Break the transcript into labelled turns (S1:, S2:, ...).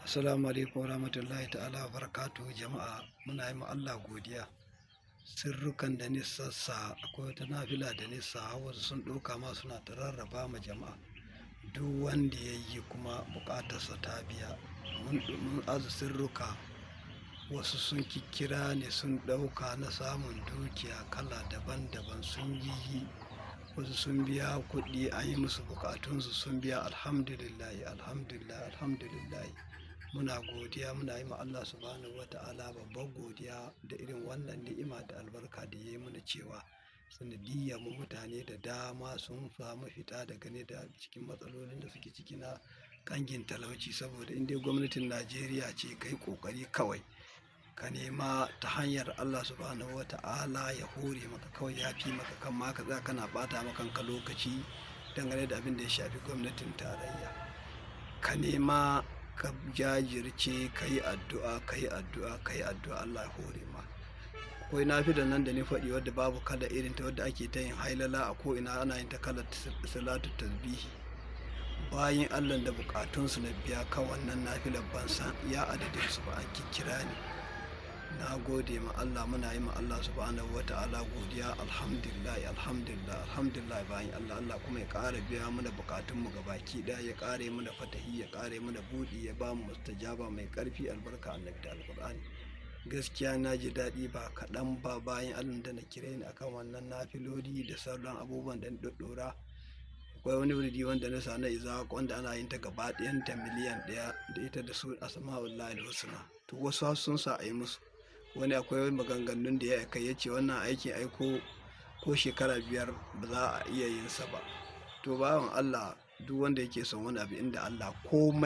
S1: Assalamu alaikum warahmatullahi ta'ala barakatuhu jama'a, muna yi ma Allah godiya. Sirrukan da ni sassa akwai wata nafila da nisa wasu sun ɗauka ma suna ta rarraba ma jama'a. Duk wanda ya yi kuma buƙatarsa ta biya. Mun azu sirruka, wasu sun kira ne sun ɗauka na samun dukiya kala daban-daban sun yi, wasu sun biya kuɗi an yi musu buƙatunsu sun biya. Alhamdulillah, alhamdulillah, alhamdulillah. Muna godiya, muna yi ma Allah subhanahu wa ta'ala babban godiya da irin wannan ni'ima da albarka da ya yi mana, cewa sanadiyyar mu mutane da dama sun samu fita daga ne da cikin matsalolin da suke ciki na kangin talauci. Saboda in dai gwamnatin Najeriya ce, kai kokari kawai ka nema ta hanyar Allah subhanahu wa ta'ala ya hore maka, kawai ya fi maka, kan ma ka kana bata maka kanka lokaci dangane da abin da ya shafi gwamnatin tarayya. Ka nema, ka jajirce, ka yi addu'a, ka yi addu'a, ka yi addu'a, Allah ya hore ma. Akwai nafilan nan da ni faɗi wadda babu kala irin ta, wadda ake ta yin hailala a ko'ina, ana yin ta kalar salatu tasbihi. Bayan Allah da bukatunsu na biya kan wannan nafilar, ban san ya adadin su ba, an kira ni. Na gode ma Allah, muna yi ma Allah subhanahu wa ta'ala godiya. Alhamdulillah, alhamdulillah, alhamdulillah. Bayan Allah kuma ya ƙara biya mana bukatunmu gabaki ɗaya, ya ƙare mana fatahi, ya ƙare mana buɗi, ya ba mu mustajaba mai ƙarfi, albarka annabi da alƙur'ani. Gaskiya na ji daɗi ba kaɗan ba bayan Allah da na kire ni akan wannan nafiloli da sauran abubuwan da na ɗoɗɗora. Akwai wani wuridi wanda na sa na iza, wanda ana yin ta gaba ɗayanta miliyan 1 da ita da su asma'ullahi husna. To wasu sun sa a yi musu. Wani akwai maganganun da ya kai, ya ce wannan aikin aiko ko shekara 5 ba za a iya yin sa ba. To bawan Allah, duk wanda yake son wani abu inda Allah komai